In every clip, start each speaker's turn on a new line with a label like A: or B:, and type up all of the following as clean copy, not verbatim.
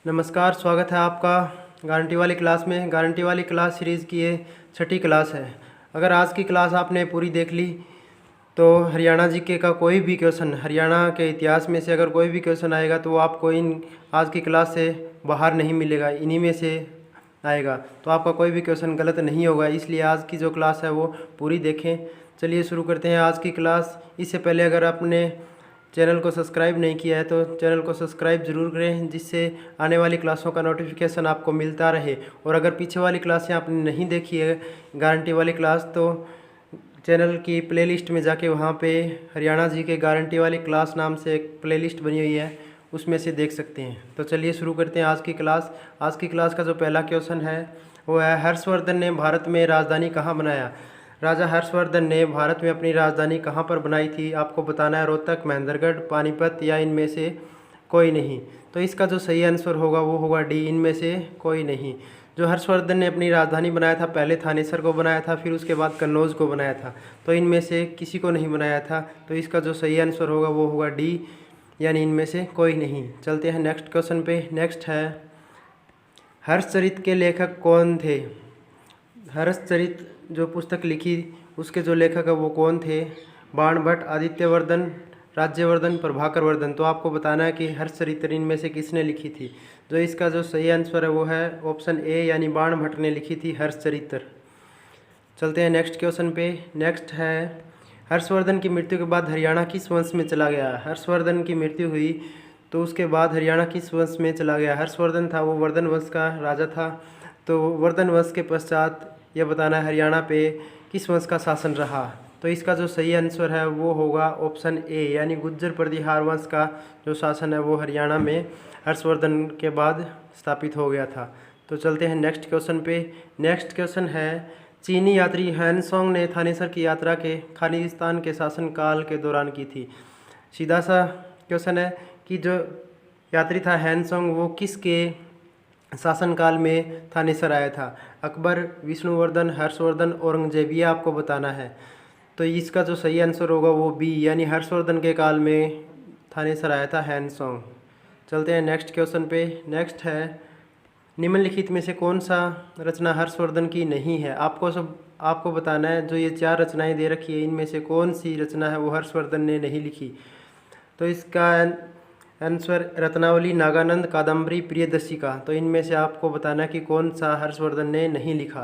A: नमस्कार, स्वागत है आपका गारंटी वाली क्लास में। गारंटी वाली क्लास सीरीज़ की ये छठी क्लास है। अगर आज की क्लास आपने पूरी देख ली तो हरियाणा जीके का कोई भी क्वेश्चन, हरियाणा के इतिहास में से अगर कोई भी क्वेश्चन आएगा तो वो आपको इन आज की क्लास से बाहर नहीं मिलेगा, इन्हीं में से आएगा। तो आपका कोई भी क्वेश्चन गलत नहीं होगा, इसलिए आज की जो क्लास है वो पूरी देखें। चलिए शुरू करते हैं आज की क्लास। इससे पहले अगर आपने चैनल को सब्सक्राइब नहीं किया है तो चैनल को सब्सक्राइब ज़रूर करें, जिससे आने वाली क्लासों का नोटिफिकेशन आपको मिलता रहे। और अगर पीछे वाली क्लासें आपने नहीं देखी है गारंटी वाली क्लास, तो चैनल की प्लेलिस्ट में जाके वहाँ पे हरियाणा जी के गारंटी वाली क्लास नाम से एक प्लेलिस्ट बनी हुई है, उसमें से देख सकते हैं। तो चलिए शुरू करते हैं आज की क्लास। आज की क्लास का जो पहला क्वेश्चन है वो है, हर्षवर्धन ने भारत में राजधानी कहाँ बनाया? राजा हर्षवर्धन ने भारत में अपनी राजधानी कहाँ पर बनाई थी? आपको बताना है रोहतक, महेंद्रगढ़, पानीपत या इनमें से कोई नहीं। तो इसका जो सही आंसर होगा वो होगा डी, इनमें से कोई नहीं। जो हर्षवर्धन ने अपनी राजधानी बनाया था, पहले थानेसर को बनाया था, फिर उसके बाद कन्नौज को बनाया था। तो इनमें से किसी को नहीं बनाया था। तो इसका जो सही आंसर होगा वो होगा डी, यानी इनमें से कोई नहीं। चलते हैं नेक्स्ट क्वेश्चन पे। नेक्स्ट है, हर्षचरित के लेखक कौन थे? हर्षचरित जो पुस्तक लिखी उसके जो लेखक है वो कौन थे? बाणभट्ट, आदित्यवर्धन, राज्यवर्धन, प्रभाकरवर्धन। तो आपको बताना है कि हर्षचरित इनमें से किसने लिखी थी। जो इसका जो सही आंसर है वो है ऑप्शन ए, यानी बाणभट्ट ने लिखी थी हर्षचरित्र। चलते हैं नेक्स्ट क्वेश्चन पे। नेक्स्ट है, हर्षवर्धन की मृत्यु के बाद हरियाणा किस वंश में चला गया? हर्षवर्धन की मृत्यु हुई तो उसके बाद हरियाणा किस वंश में चला गया? हर्षवर्धन था वो वर्धन वंश का राजा था। तो वर्धन वंश के पश्चात यह बताना है हरियाणा पे किस वंश का शासन रहा। तो इसका जो सही आंसर है वो होगा ऑप्शन ए, यानी गुज्जर प्रतिहार वंश का जो शासन है वो हरियाणा में हर्षवर्धन के बाद स्थापित हो गया था। तो चलते हैं नेक्स्ट क्वेश्चन पे। नेक्स्ट क्वेश्चन है, चीनी यात्री हैनसोंग ने थानेसर की यात्रा के खालिस्तान के शासनकाल के दौरान की थी। सीधा सा क्वेश्चन है कि जो यात्री था हैनसोंग वो किसके शासनकाल में थानेसर आया था? अकबर, विष्णुवर्धन, हर्षवर्धन, औरंगजेब, ये आपको बताना है। तो इसका जो सही आंसर होगा वो बी, यानी हर्षवर्धन के काल में थानेसर आया था हैनसोंग। चलते हैं नेक्स्ट क्वेश्चन पे। नेक्स्ट है, निम्नलिखित में से कौन सा रचना हर्षवर्धन की नहीं है? आपको बताना है जो ये 4 रचनाएं दे रखी है इनमें से कौन सी रचना है वो हर्षवर्धन ने नहीं लिखी। तो इसका आंसर रत्नावली, नागानंद, कादम्बरी, प्रियदर्शिका। तो इनमें से आपको बताना है कि कौन सा हर्षवर्धन ने नहीं लिखा।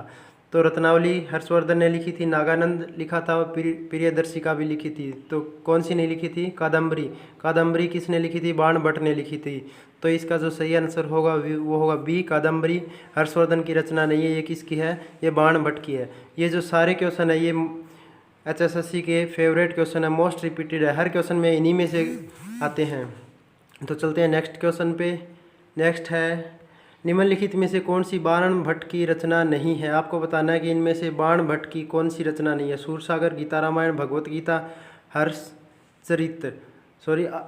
A: तो रत्नावली हर्षवर्धन ने लिखी थी, नागानंद लिखा था और प्रियदर्शिका भी लिखी थी। तो कौन सी नहीं लिखी थी? कादम्बरी। कादम्बरी किसने लिखी थी? बाणभट्ट ने लिखी थी। तो इसका जो सही आंसर होगा वो होगा बी, कादम्बरी हर्षवर्धन की रचना नहीं है। ये किसकी है? ये बाणभट्ट की है। ये जो सारे क्वेश्चन है ये HSSC के फेवरेट क्वेश्चन है, मोस्ट रिपीटेड है, हर क्वेश्चन में इन्हीं में से आते हैं। तो चलते हैं नेक्स्ट क्वेश्चन पे। नेक्स्ट है, निम्नलिखित में से कौन सी बाणभट्ट की रचना नहीं है? आपको बताना है कि इनमें से बाणभट्ट की कौन सी रचना नहीं है। सूरसागर, गीता रामायण, भगवत गीता, हर्षचरित्र।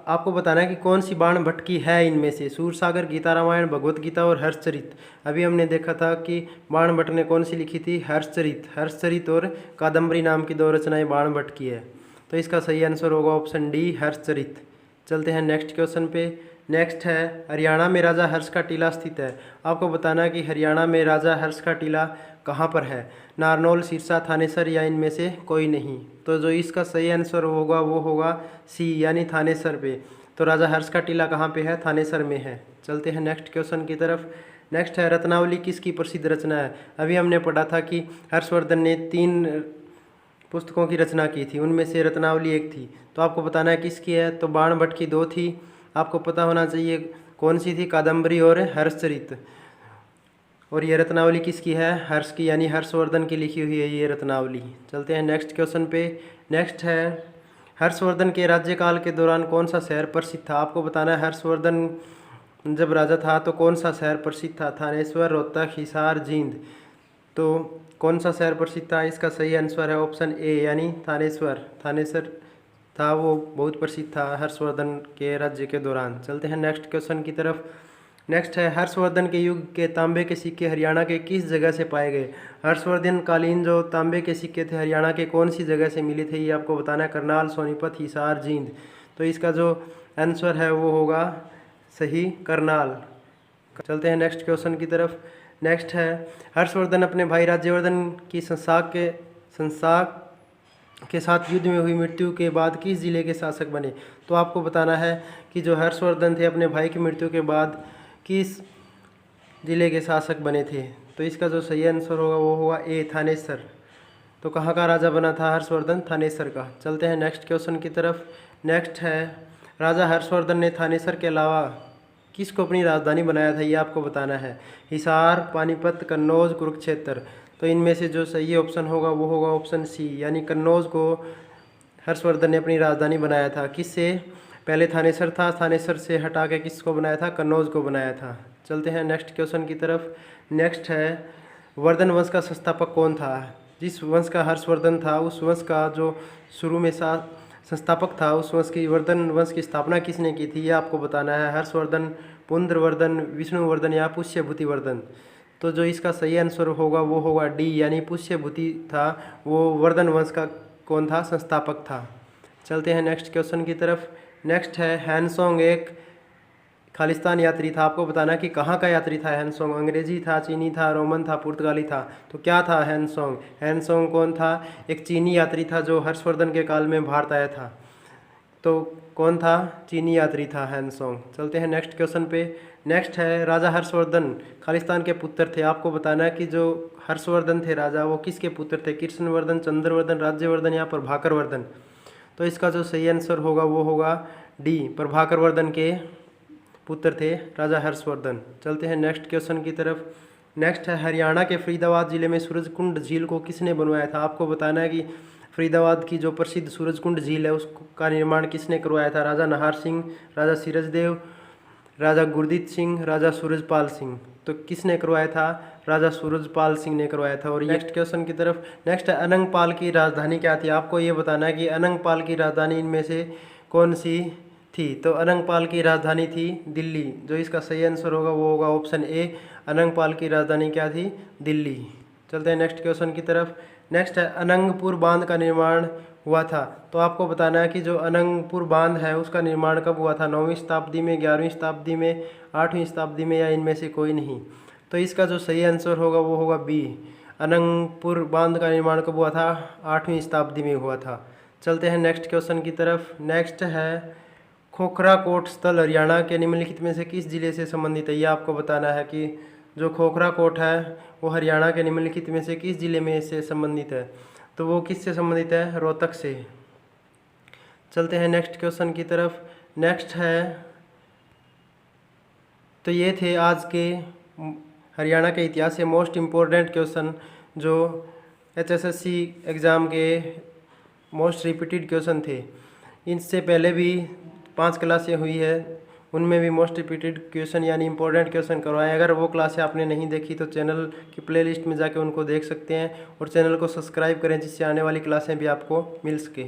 A: आपको बताना है कि कौन सी बाणभट्ट की है इनमें से। सूरसागर, गीता रामायण, भगवत गीता और हर्षचरित्र। अभी हमने देखा था कि बाणभट्ट ने कौन सी लिखी थी? हर्षचरित्र और कादम्बरी नाम की 2 रचनाएं बाणभट्ट की है। तो इसका सही आंसर होगा ऑप्शन डी, हर्षचरित्र। चलते हैं नेक्स्ट क्वेश्चन पे। नेक्स्ट है, हरियाणा में राजा हर्ष का टीला स्थित है। आपको बताना है कि हरियाणा में राजा हर्ष का टीला कहाँ पर है? नारनौल, सिरसा, थानेसर या इनमें से कोई नहीं। तो जो इसका सही आंसर होगा वो होगा सी, यानी थानेसर पे। तो राजा हर्ष का टीला कहाँ पे है? थानेसर में है। चलते हैं नेक्स्ट क्वेश्चन की तरफ। नेक्स्ट है, रत्नावली किसकी प्रसिद्ध रचना है? अभी हमने पढ़ा था कि हर्षवर्धन ने 3 पुस्तकों की रचना की थी, उनमें से रत्नावली एक थी। तो आपको बताना है किसकी है। तो बाणभट्ट की 2 थी। आपको पता होना चाहिए कौन सी थी? कादम्बरी और हर्षचरित्र। और ये रत्नावली किसकी है? हर्ष की, यानी हर्षवर्धन की लिखी हुई है ये रत्नावली। चलते हैं नेक्स्ट क्वेश्चन पे। नेक्स्ट है, हर्षवर्धन के राज्यकाल के दौरान कौन सा शहर प्रसिद्ध था? आपको बताना है हर्षवर्धन जब राजा था तो कौन सा शहर प्रसिद्ध था? थानेश्वर, रोहतक, हिसार, जींद। तो कौन सा शहर प्रसिद्ध था? इसका सही आंसर है ऑप्शन ए, यानी थानेश्वर। थानेश्वर था वो बहुत प्रसिद्ध था हर्षवर्धन के राज्य के दौरान। चलते हैं नेक्स्ट क्वेश्चन की तरफ। नेक्स्ट है, हर्षवर्धन के युग के तांबे के सिक्के हरियाणा के किस जगह से पाए गए? हर्षवर्धन कालीन जो तांबे के सिक्के थे हरियाणा के कौन सी जगह से मिले थे? ये आपको बताना है। करनाल, सोनीपत, हिसार, जींद। तो इसका जो आंसर है वो होगा सही करनाल। चलते हैं नेक्स्ट क्वेश्चन की तरफ। नेक्स्ट है, हर्षवर्धन अपने भाई राज्यवर्धन की संसार के साथ युद्ध में हुई मृत्यु के बाद किस जिले के शासक बने। तो आपको बताना है कि जो हर्षवर्धन थे अपने भाई की मृत्यु के बाद किस जिले के शासक बने थे। तो इसका जो सही आंसर होगा वो होगा ए, थानेसर। तो कहाँ का राजा बना था हर्षवर्धन? थानेसर का। चलते हैं नेक्स्ट क्वेश्चन की तरफ। नेक्स्ट है, राजा हर्षवर्धन ने थानेसर के अलावा किसको अपनी राजधानी बनाया था, ये आपको बताना है। हिसार, पानीपत, कन्नौज, कुरुक्षेत्र। तो इनमें से जो सही ऑप्शन होगा वो होगा ऑप्शन सी, यानी कन्नौज को हर्षवर्धन ने अपनी राजधानी बनाया था। किससे? पहले थानेसर था, थानेसर से हटा के किसको बनाया था? कन्नौज को बनाया था। चलते हैं नेक्स्ट क्वेश्चन की तरफ। नेक्स्ट है, वर्धन वंश का संस्थापक कौन था? जिस वंश का हर्षवर्धन था उस वंश का जो शुरू में संस्थापक था, उस वंश की, वर्धन वंश की स्थापना किसने की थी, ये आपको बताना है। हर्षवर्धन, पुंद्रवर्धन, विष्णुवर्धन या पुष्यभूतिवर्धन। तो जो इसका सही आंसर होगा वो होगा डी, यानी पुष्यभूति था, वो वर्धन वंश का कौन था? संस्थापक था। चलते हैं नेक्स्ट क्वेश्चन की तरफ। नेक्स्ट है, हैनसोंग एक खालिस्तान यात्री था। आपको बताना कि कहाँ का यात्री था हैनसोंग? अंग्रेजी था, चीनी था, रोमन था, पुर्तगाली था। तो क्या था हैनसोंग? हैनसोंग कौन था? एक चीनी यात्री था जो हर्षवर्धन के काल में भारत आया था। तो कौन था? चीनी यात्री था हैनसोंग। चलते हैं नेक्स्ट क्वेश्चन पे। नेक्स्ट है, राजा हर्षवर्धन खालिस्तान के पुत्र थे। आपको बताना है कि जो हर्षवर्धन थे राजा, वो किसके पुत्र थे? कृष्णवर्धन, चंद्रवर्धन, राज्यवर्धन या प्रभाकरवर्धन। तो इसका जो सही आंसर होगा वो होगा डी, प्रभाकरवर्धन के पुत्र थे राजा हर्षवर्धन। चलते हैं नेक्स्ट क्वेश्चन की तरफ। नेक्स्ट है, हरियाणा के फरीदाबाद जिले में सूरजकुंड झील को किसने बनवाया था? आपको बताना है कि फरीदाबाद की जो प्रसिद्ध सूरजकुंड झील है उसका निर्माण किसने करवाया था? राजा नाहर सिंह, राजा सिरजदेव, राजा गुरदीत सिंह, राजा सूरजपाल सिंह। तो किसने करवाया था? राजा सूरजपाल सिंह ने करवाया था। और नेक्स्ट क्वेश्चन की तरफ। नेक्स्ट है, अनंगपाल की राजधानी क्या थी? आपको ये बताना है कि अनंगपाल की राजधानी इनमें से कौन सी थी। तो अनंगपाल की राजधानी थी दिल्ली। जो इसका सही आंसर होगा वो होगा ऑप्शन ए, अनंगपाल की राजधानी क्या थी? दिल्ली। चलते हैं नेक्स्ट क्वेश्चन की तरफ। नेक्स्ट है, अनंगपुर बांध का निर्माण हुआ था। तो आपको बताना है कि जो अनंगपुर बांध है उसका निर्माण कब हुआ था? 9वीं शताब्दी में, 11वीं शताब्दी में, 8वीं शताब्दी में, या इनमें से कोई नहीं। तो इसका जो सही आंसर होगा वो होगा बी, अनंगपुर बांध का निर्माण कब हुआ था? 8वीं शताब्दी में हुआ था। चलते हैं नेक्स्ट क्वेश्चन की तरफ। नेक्स्ट है, खोखरा कोट स्थल हरियाणा के निम्नलिखित में से किस जिले से संबंधित है? ये आपको बताना है कि जो खोखरा कोट है वो हरियाणा के निम्नलिखित में से किस जिले में से संबंधित है। तो वो किससे संबंधित है? रोहतक से। चलते हैं नेक्स्ट क्वेश्चन की तरफ। नेक्स्ट है, तो ये थे आज के हरियाणा के इतिहास से मोस्ट इम्पोर्टेंट क्वेश्चन, जो HSSC एग्ज़ाम के मोस्ट रिपीटेड क्वेश्चन थे। इनसे पहले भी 5 क्लासें हुई है, उनमें भी मोस्ट रिपीटेड क्वेश्चन यानी इंपॉर्टेंट क्वेश्चन करवाएं। अगर वो क्लासें आपने नहीं देखी तो चैनल की प्लेलिस्ट में जाके उनको देख सकते हैं, और चैनल को सब्सक्राइब करें जिससे आने वाली क्लासें भी आपको मिल सके।